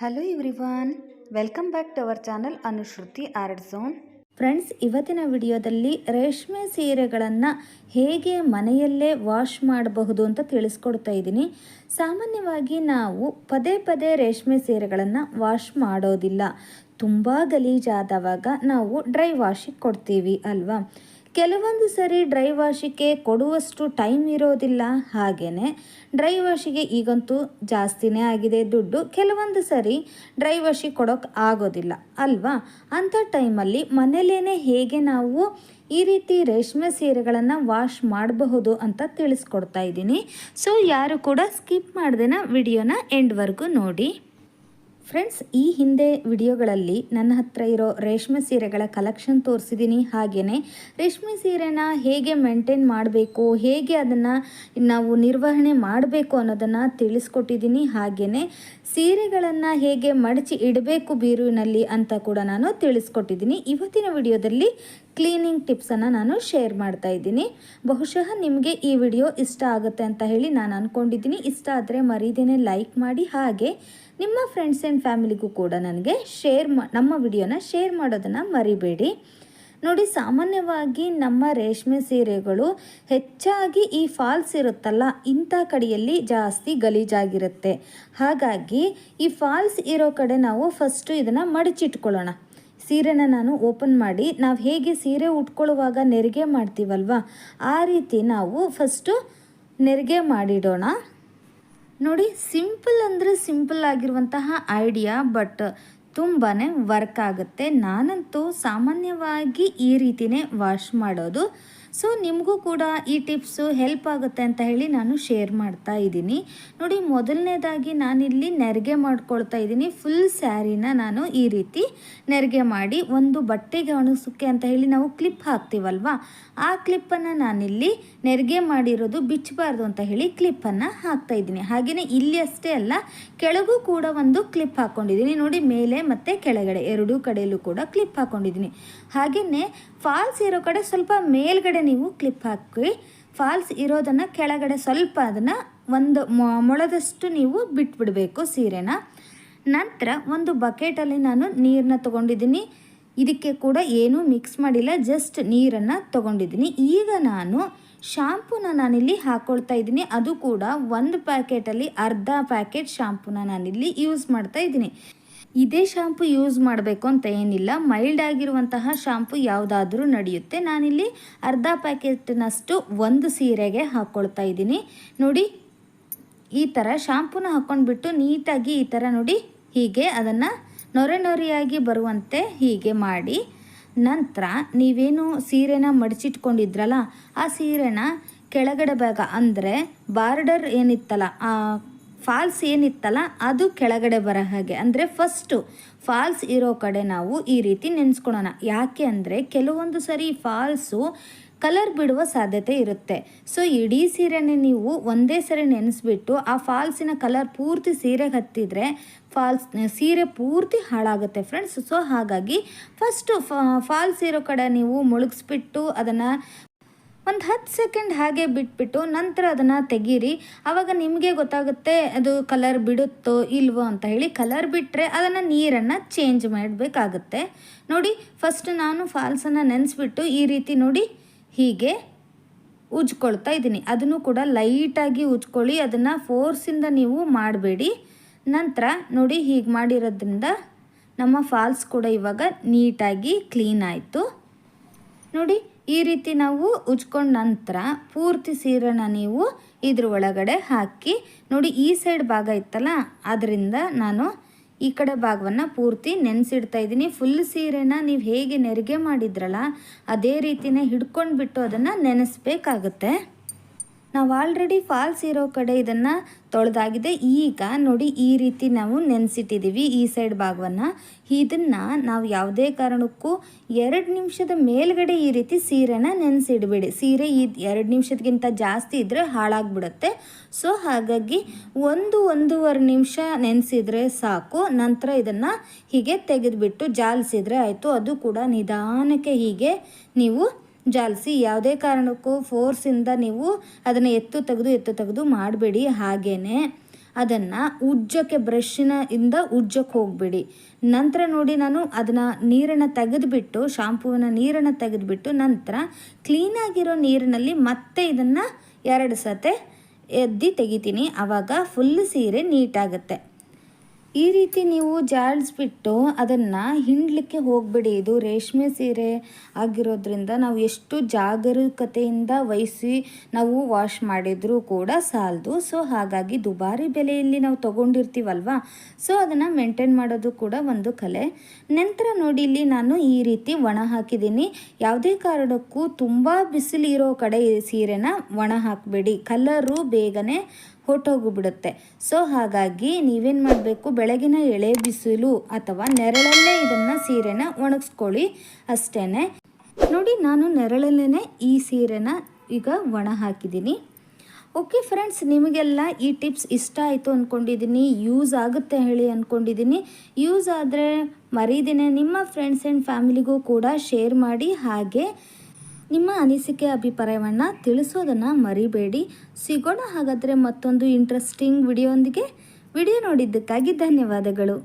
Hello everyone, welcome back to our channel Anushruti art zone. Friends, ಇವತ್ತಿನ ವಿಡಿಯೋದಲ್ಲಿ ರೇಷ್ಮೆ ಸೀರೆಗಳನ್ನು ಹೇಗೆ ಮನೆಯಲ್ಲೇ ವಾಶ್ ಮಾಡಬಹುದು ಅಂತ ತಿಳಿಸ್ಕೊಡ್ತಾ ಇದ್ದೀನಿ. ಸಾಮಾನ್ಯವಾಗಿ ನಾವು ಪದೇ ಪದೇ ರೇಷ್ಮೆ ಸೀರೆಗಳನ್ನು ವಾಶ್ ಮಾಡೋದಿಲ್ಲ. ತುಂಬ ಗಲೀಜಾದವಾಗ ನಾವು ಡ್ರೈ ವಾಶಿಗೆ ಕೊಡ್ತೀವಿ ಅಲ್ವಾ. ಕೆಲವೊಂದು ಸರಿ ಡ್ರೈ ವಾಶಿಗೆ ಕೊಡುವಷ್ಟು ಟೈಮ್ ಇರೋದಿಲ್ಲ. ಹಾಗೆಯೇ ಡ್ರೈ ವಾಶಿಗೆ ಈಗಂತೂ ಜಾಸ್ತಿನೇ ಆಗಿದೆ ದುಡ್ಡು. ಕೆಲವೊಂದು ಸರಿ ಡ್ರೈ ವಾಶಿಗೆ ಕೊಡೋಕೆ ಆಗೋದಿಲ್ಲ ಅಲ್ವಾ. ಅಂಥ ಟೈಮಲ್ಲಿ ಮನೇಲೇ ಹೇಗೆ ನಾವು ಈ ರೀತಿ ರೇಷ್ಮೆ ಸೀರೆಗಳನ್ನು ವಾಶ್ ಮಾಡಬಹುದು ಅಂತ ತಿಳಿಸ್ಕೊಡ್ತಾ ಇದ್ದೀನಿ. ಸೊ ಯಾರು ಕೂಡ ಸ್ಕಿಪ್ ಮಾಡ್ದೇನ ವಿಡಿಯೋನ ಎಂಡ್ವರೆಗೂ ನೋಡಿ. ಫ್ರೆಂಡ್ಸ್, ಈ ಹಿಂದೆ ವಿಡಿಯೋಗಳಲ್ಲಿ ನನ್ನ ಹತ್ರ ಇರೋ ರೇಷ್ಮೆ ಸೀರೆಗಳ ಕಲೆಕ್ಷನ್ ತೋರಿಸಿದ್ದೀನಿ. ಹಾಗೆಯೇ ರೇಷ್ಮೆ ಸೀರೆನ ಹೇಗೆ ಮೇಂಟೈನ್ ಮಾಡಬೇಕು, ಹೇಗೆ ಅದನ್ನು ನಾವು ನಿರ್ವಹಣೆ ಮಾಡಬೇಕು ಅನ್ನೋದನ್ನು ತಿಳಿಸ್ಕೊಟ್ಟಿದ್ದೀನಿ. ಹಾಗೆಯೇ ಸೀರೆಗಳನ್ನು ಹೇಗೆ ಮಡಚಿ ಇಡಬೇಕು ಬೀರುವಿನಲ್ಲಿ ಅಂತ ಕೂಡ ನಾನು ತಿಳಿಸ್ಕೊಟ್ಟಿದ್ದೀನಿ. ಇವತ್ತಿನ ವಿಡಿಯೋದಲ್ಲಿ ಕ್ಲೀನಿಂಗ್ ಟಿಪ್ಸನ್ನು ನಾನು ಶೇರ್ ಮಾಡ್ತಾ ಇದ್ದೀನಿ. ಬಹುಶಃ ನಿಮಗೆ ಈ ವಿಡಿಯೋ ಇಷ್ಟ ಆಗುತ್ತೆ ಅಂತ ಹೇಳಿ ನಾನು ಅಂದ್ಕೊಂಡಿದ್ದೀನಿ. ಇಷ್ಟ ಆದರೆ ಮರೀದೇನೆ ಲೈಕ್ ಮಾಡಿ, ಹಾಗೆ ನಿಮ್ಮ ಫ್ರೆಂಡ್ಸ್ ಆ್ಯಂಡ್ ಫ್ಯಾಮಿಲಿಗೂ ಕೂಡ ನನಗೆ ನಮ್ಮ ವಿಡಿಯೋನ ಶೇರ್ ಮಾಡೋದನ್ನು ಮರಿಬೇಡಿ. ನೋಡಿ, ಸಾಮಾನ್ಯವಾಗಿ ನಮ್ಮ ರೇಷ್ಮೆ ಸೀರೆಗಳು ಹೆಚ್ಚಾಗಿ ಈ ಫಾಲ್ಸ್ ಇರುತ್ತಲ್ಲ, ಇಂಥ ಕಡೆಯಲ್ಲಿ ಜಾಸ್ತಿ ಗಲೀಜಾಗಿರುತ್ತೆ. ಹಾಗಾಗಿ ಈ ಫಾಲ್ಸ್ ಇರೋ ಕಡೆ ನಾವು ಫಸ್ಟು ಇದನ್ನು ಮಡಚಿಟ್ಕೊಳ್ಳೋಣ. ಸೀರೆನ ನಾನು ಓಪನ್ ಮಾಡಿ, ನಾವು ಹೇಗೆ ಸೀರೆ ಉಟ್ಕೊಳ್ಳುವಾಗ ನೆರಿಗೆ ಮಾಡ್ತೀವಲ್ವ, ಆ ರೀತಿ ನಾವು ಫಸ್ಟು ನೆರಿಗೆ ಮಾಡಿಡೋಣ. ನೋಡಿ, ಸಿಂಪಲ್ ಅಂದರೆ ಸಿಂಪಲ್ ಆಗಿರುವಂತಹ ಐಡಿಯಾ, ಬಟ್ ತುಂಬಾ ವರ್ಕ್ ಆಗುತ್ತೆ. ನಾನಂತೂ ಸಾಮಾನ್ಯವಾಗಿ ಈ ರೀತಿಯೇ ವಾಶ್ ಮಾಡೋದು. ಸೊ ನಿಮಗೂ ಕೂಡ ಈ ಟಿಪ್ಸು ಹೆಲ್ಪ್ ಆಗುತ್ತೆ ಅಂತ ಹೇಳಿ ನಾನು ಶೇರ್ ಮಾಡ್ತಾ ಇದ್ದೀನಿ. ನೋಡಿ, ಮೊದಲನೇದಾಗಿ ನಾನಿಲ್ಲಿ ನೆರಿಗೆ ಮಾಡ್ಕೊಳ್ತಾ ಇದ್ದೀನಿ. ಫುಲ್ ಸ್ಯಾರಿನ ನಾನು ಈ ರೀತಿ ನೆರಿಗೆ ಮಾಡಿ ಒಂದು ಬಟ್ಟೆಗೆ ಒಣಗಿಸೋಕ್ಕೆ ಅಂತ ಹೇಳಿ ನಾವು ಕ್ಲಿಪ್ ಹಾಕ್ತೀವಲ್ವ, ಆ ಕ್ಲಿಪ್ಪನ್ನು ನಾನಿಲ್ಲಿ ನೆರಿಗೆ ಮಾಡಿರೋದು ಬಿಚ್ಚಬಾರ್ದು ಅಂತ ಹೇಳಿ ಕ್ಲಿಪ್ಪನ್ನು ಹಾಕ್ತಾ ಇದ್ದೀನಿ. ಹಾಗೆಯೇ ಇಲ್ಲಿ ಅಷ್ಟೇ ಅಲ್ಲ, ಕೆಳಗೂ ಕೂಡ ಒಂದು ಕ್ಲಿಪ್ ಹಾಕ್ಕೊಂಡಿದ್ದೀನಿ. ನೋಡಿ, ಮೇಲೆ ಮತ್ತು ಕೆಳಗಡೆ ಎರಡೂ ಕಡೆಯಲ್ಲೂ ಕೂಡ ಕ್ಲಿಪ್ ಹಾಕ್ಕೊಂಡಿದ್ದೀನಿ. ಹಾಗೆಯೇ ಫಾಲ್ಸ್ ಇರೋ ಕಡೆ ಸ್ವಲ್ಪ ಮೇಲ್ಗಡೆ ನೀವು ಕ್ಲಿಪ್ ಹಾಕಿ, ಫಾಲ್ಸ್ ಇರೋದನ್ನು ಕೆಳಗಡೆ ಸ್ವಲ್ಪ ಅದನ್ನು ಒಂದು ಮೊಳದಷ್ಟು ನೀವು ಬಿಟ್ಬಿಡಬೇಕು ಸೀರೆನ. ನಂತರ ಒಂದು ಬಕೆಟಲ್ಲಿ ನಾನು ನೀರನ್ನ ತೊಗೊಂಡಿದ್ದೀನಿ. ಇದಕ್ಕೆ ಕೂಡ ಏನೂ ಮಿಕ್ಸ್ ಮಾಡಿಲ್ಲ, ಜಸ್ಟ್ ನೀರನ್ನು ತೊಗೊಂಡಿದ್ದೀನಿ. ಈಗ ನಾನು ಶಾಂಪೂನ ನಾನಿಲ್ಲಿ ಹಾಕ್ಕೊಳ್ತಾ ಇದ್ದೀನಿ. ಅದು ಕೂಡ ಒಂದು ಪ್ಯಾಕೆಟಲ್ಲಿ ಅರ್ಧ ಪ್ಯಾಕೆಟ್ ಶಾಂಪೂನ ನಾನಿಲ್ಲಿ ಯೂಸ್ ಮಾಡ್ತಾ ಇದ್ದೀನಿ. ಇದೇ ಶಾಂಪು ಯೂಸ್ ಮಾಡಬೇಕು ಅಂತ ಏನಿಲ್ಲ, ಮೈಲ್ಡ್ ಆಗಿರುವಂತಹ ಶಾಂಪು ಯಾವುದಾದ್ರೂ ನಡೆಯುತ್ತೆ. ನಾನಿಲ್ಲಿ ಅರ್ಧ ಪ್ಯಾಕೆಟ್ನಷ್ಟು ಒಂದು ಸೀರೆಗೆ ಹಾಕ್ಕೊಳ್ತಾ ಇದ್ದೀನಿ. ನೋಡಿ, ಈ ಥರ ಶಾಂಪೂನ ಹಾಕ್ಕೊಂಡ್ಬಿಟ್ಟು ನೀಟಾಗಿ ಈ ಥರ ನೋಡಿ ಹೀಗೆ ಅದನ್ನು ನೊರೆಯಾಗಿ ಬರುವಂತೆ ಹೀಗೆ ಮಾಡಿ, ನಂತರ ನೀವೇನು ಸೀರೆನ ಮಡಚಿಟ್ಕೊಂಡಿದ್ರಲ್ಲ, ಆ ಸೀರೆನ ಕೆಳಗಡೆ ಭಾಗ ಅಂದರೆ ಬಾರ್ಡರ್ ಏನಿತ್ತಲ್ಲ, ಆ ಫಾಲ್ಸ್ ಏನಿತ್ತಲ್ಲ ಅದು ಕೆಳಗಡೆ ಬರೋ ಹಾಗೆ, ಅಂದರೆ ಫಸ್ಟು ಫಾಲ್ಸ್ ಇರೋ ಕಡೆ ನಾವು ಈ ರೀತಿ ನೆನೆಸ್ಕೊಳ್ಳೋಣ. ಯಾಕೆ ಅಂದರೆ ಕೆಲವೊಂದು ಸರಿ ಫಾಲ್ಸು ಕಲರ್ ಬಿಡುವ ಸಾಧ್ಯತೆ ಇರುತ್ತೆ. ಸೊ ಇಡೀ ಸೀರೆನೇ ನೀವು ಒಂದೇ ಸರಿ ನೆನೆಸ್ಬಿಟ್ಟು ಆ ಫಾಲ್ಸಿನ ಕಲರ್ ಪೂರ್ತಿ ಸೀರೆಗೆ ಹತ್ತಿದ್ರೆ ಸೀರೆ ಪೂರ್ತಿ ಹಾಳಾಗುತ್ತೆ ಫ್ರೆಂಡ್ಸ್. ಸೊ ಹಾಗಾಗಿ ಫಸ್ಟು ಫಾಲ್ಸ್ ಇರೋ ಕಡೆ ನೀವು ಮುಳುಗಿಸ್ಬಿಟ್ಟು ಅದನ್ನು ಒಂದು 10 ಸೆಕೆಂಡ್ ಹಾಗೆ ಬಿಟ್ಬಿಟ್ಟು ನಂತರ ಅದನ್ನು ತೆಗೀರಿ. ಆವಾಗ ನಿಮಗೆ ಗೊತ್ತಾಗುತ್ತೆ ಅದು ಕಲರ್ ಬಿಡುತ್ತೋ ಇಲ್ವೋ ಅಂತ ಹೇಳಿ. ಕಲರ್ ಬಿಟ್ಟರೆ ಅದನ್ನು ನೀರನ್ನು ಚೇಂಜ್ ಮಾಡಬೇಕಾಗುತ್ತೆ. ನೋಡಿ, ಫಸ್ಟ್ ನಾನು ಫಾಲ್ಸನ್ನು ನೆನೆಸ್ಬಿಟ್ಟು ಈ ರೀತಿ ನೋಡಿ ಹೀಗೆ ಉಜ್ಕೊಳ್ತಾ ಇದ್ದೀನಿ. ಅದನ್ನು ಕೂಡ ಲೈಟಾಗಿ ಉಜ್ಕೊಳ್ಳಿ, ಅದನ್ನು ಫೋರ್ಸಿಂದ ನೀವು ಮಾಡಬೇಡಿ. ನಂತರ ನೋಡಿ, ಹೀಗೆ ಮಾಡಿರೋದ್ರಿಂದ ನಮ್ಮ ಫಾಲ್ಸ್ ಕೂಡ ಇವಾಗ ನೀಟಾಗಿ ಕ್ಲೀನ್ ಆಯಿತು. ನೋಡಿ, ಈ ರೀತಿ ನಾವು ಉಜ್ಕೊಂಡ ನಂತರ ಪೂರ್ತಿ ಸೀರೆನ ನೀವು ಇದ್ರ ಒಳಗಡೆ ಹಾಕಿ, ನೋಡಿ ಈ ಸೈಡ್ ಭಾಗ ಇತ್ತಲ್ಲ, ಅದರಿಂದ ನಾನು ಈ ಕಡೆ ಭಾಗವನ್ನು ಪೂರ್ತಿ ನೆನೆಸಿಡ್ತಾ ಇದ್ದೀನಿ. ಫುಲ್ ಸೀರೆನ ನೀವು ಹೇಗೆ ನೆರಿಗೆ ಮಾಡಿದ್ರಲ್ಲ ಅದೇ ರೀತಿಯೇ ಹಿಡ್ಕೊಂಡ್ಬಿಟ್ಟು ಅದನ್ನು ನೆನೆಸ್ಬೇಕಾಗುತ್ತೆ. ನಾವು ಆಲ್ರೆಡಿ ಫಾಲ್ಸ್ ಇರೋ ಕಡೆ ಇದನ್ನು ತೊಳೆದಾಗಿದೆ. ಈಗ ನೋಡಿ ಈ ರೀತಿ ನಾವು ನೆನೆಸಿಟ್ಟಿದ್ದೀವಿ ಈ ಸೈಡ್ ಭಾಗವನ್ನು. ಇದನ್ನು ನಾವು ಯಾವುದೇ ಕಾರಣಕ್ಕೂ 2 ನಿಮಿಷದ ಮೇಲ್ಗಡೆ ಈ ರೀತಿ ಸೀರೆನ ನೆನೆಸಿಡಬೇಡಿ. ಸೀರೆ 2 ನಿಮಿಷಕ್ಕಿಂತ ಜಾಸ್ತಿ ಇದ್ದರೆ ಹಾಳಾಗಿಬಿಡುತ್ತೆ. ಸೊ ಹಾಗಾಗಿ 1-1.5 ನಿಮಿಷ ನೆನೆಸಿದ್ರೆ ಸಾಕು. ನಂತರ ಇದನ್ನು ಹೀಗೆ ತೆಗೆದುಬಿಟ್ಟು ಜಾಲಿಸಿದ್ರೆ ಆಯಿತು. ಅದು ಕೂಡ ನಿಧಾನಕ್ಕೆ ಹೀಗೆ ನೀವು ಜಾಲಿಸಿ, ಯಾವುದೇ ಕಾರಣಕ್ಕೂ ಫೋರ್ಸಿಂದ ನೀವು ಅದನ್ನು ಎತ್ತು ತೆಗೆದು ಮಾಡಬೇಡಿ. ಹಾಗೆಯೇ ಅದನ್ನು ಉಜ್ಜಕ್ಕೆ ಇಂದ ಉಜ್ಜಕ್ಕೆ ಹೋಗ್ಬಿಡಿ. ನಂತರ ನೋಡಿ ನಾನು ಅದನ್ನು ನೀರನ್ನು ತೆಗೆದುಬಿಟ್ಟು ಶಾಂಪೂವಿನ ನೀರನ್ನು ತೆಗೆದುಬಿಟ್ಟು ನಂತರ ಕ್ಲೀನಾಗಿರೋ ನೀರಿನಲ್ಲಿ ಮತ್ತೆ ಇದನ್ನು 2 ಸತೆ ಎದ್ದು ತೆಗಿತೀನಿ. ಆವಾಗ ಫುಲ್ ಸೀರೆ ನೀಟಾಗುತ್ತೆ. ಈ ರೀತಿ ನೀವು ಜಾಡಿಸ್ಬಿಟ್ಟು ಅದನ್ನು ಹಿಂಡಲಿಕ್ಕೆ ಹೋಗಬೇಡಿ. ಇದು ರೇಷ್ಮೆ ಸೀರೆ ಆಗಿರೋದ್ರಿಂದ ನಾವು ಎಷ್ಟು ಜಾಗರೂಕತೆಯಿಂದ ವಹಿಸಿ ನಾವು ವಾಶ್ ಮಾಡಿದರೂ ಕೂಡ ಸಾಲದು. ಸೊ ಹಾಗಾಗಿ ದುಬಾರಿ ಬೆಲೆಯಲ್ಲಿ ನಾವು ತೊಗೊಂಡಿರ್ತೀವಲ್ವ, ಸೊ ಅದನ್ನು ಮೇಂಟೈನ್ ಮಾಡೋದು ಕೂಡ ಒಂದು ಕಲೆ. ನಂತರ ನೋಡಿ ಇಲ್ಲಿ ನಾನು ಈ ರೀತಿ ಒಣ ಹಾಕಿದ್ದೀನಿ. ಯಾವುದೇ ಕಾರಣಕ್ಕೂ ತುಂಬ ಬಿಸಿಲಿರೋ ಕಡೆ ಈ ಸೀರೆನ ಒಣ ಹಾಕಬೇಡಿ, ಕಲರು ಬೇಗನೆ ಹೊಟ್ಟೋಗಿಬಿಡುತ್ತೆ. ಸೊ ಹಾಗಾಗಿ ನೀವೇನು ಮಾಡಬೇಕು, ಬೆಳಗಿನ ಎಳೆ ಬಿಸಿಲು ಅಥವಾ ನೆರಳಲ್ಲೇ ಇದನ್ನು ಸೀರೆನ ಒಣಗಿಸ್ಕೊಳ್ಳಿ ಅಷ್ಟೇ. ನೋಡಿ ನಾನು ನೆರಳಲ್ಲೇ ಈ ಸೀರೆನ ಈಗ ಒಣ ಹಾಕಿದ್ದೀನಿ. ಓಕೆ ಫ್ರೆಂಡ್ಸ್, ನಿಮಗೆಲ್ಲ ಈ ಟಿಪ್ಸ್ ಇಷ್ಟ ಆಯಿತು ಅಂದ್ಕೊಂಡಿದ್ದೀನಿ, ಯೂಸ್ ಆಗುತ್ತೆ ಹೇಳಿ ಅಂದ್ಕೊಂಡಿದ್ದೀನಿ. ಯೂಸ್ ಆದರೆ ಮರೀದಿನೇ ನಿಮ್ಮ ಫ್ರೆಂಡ್ಸ್ ಆ್ಯಂಡ್ ಫ್ಯಾಮಿಲಿಗೂ ಕೂಡ ಶೇರ್ ಮಾಡಿ. ಹಾಗೆ ನಿಮ್ಮ ಅನಿಸಿಕೆ ಅಭಿಪ್ರಾಯವನ್ನು ತಿಳಿಸೋದನ್ನು ಮರಿಬೇಡಿ. ಸಿಗೋಣ ಹಾಗಾದರೆ ಮತ್ತೊಂದು ಇಂಟ್ರೆಸ್ಟಿಂಗ್ ವಿಡಿಯೋ ನೋಡಿದ್ದಕ್ಕಾಗಿ ಧನ್ಯವಾದಗಳು.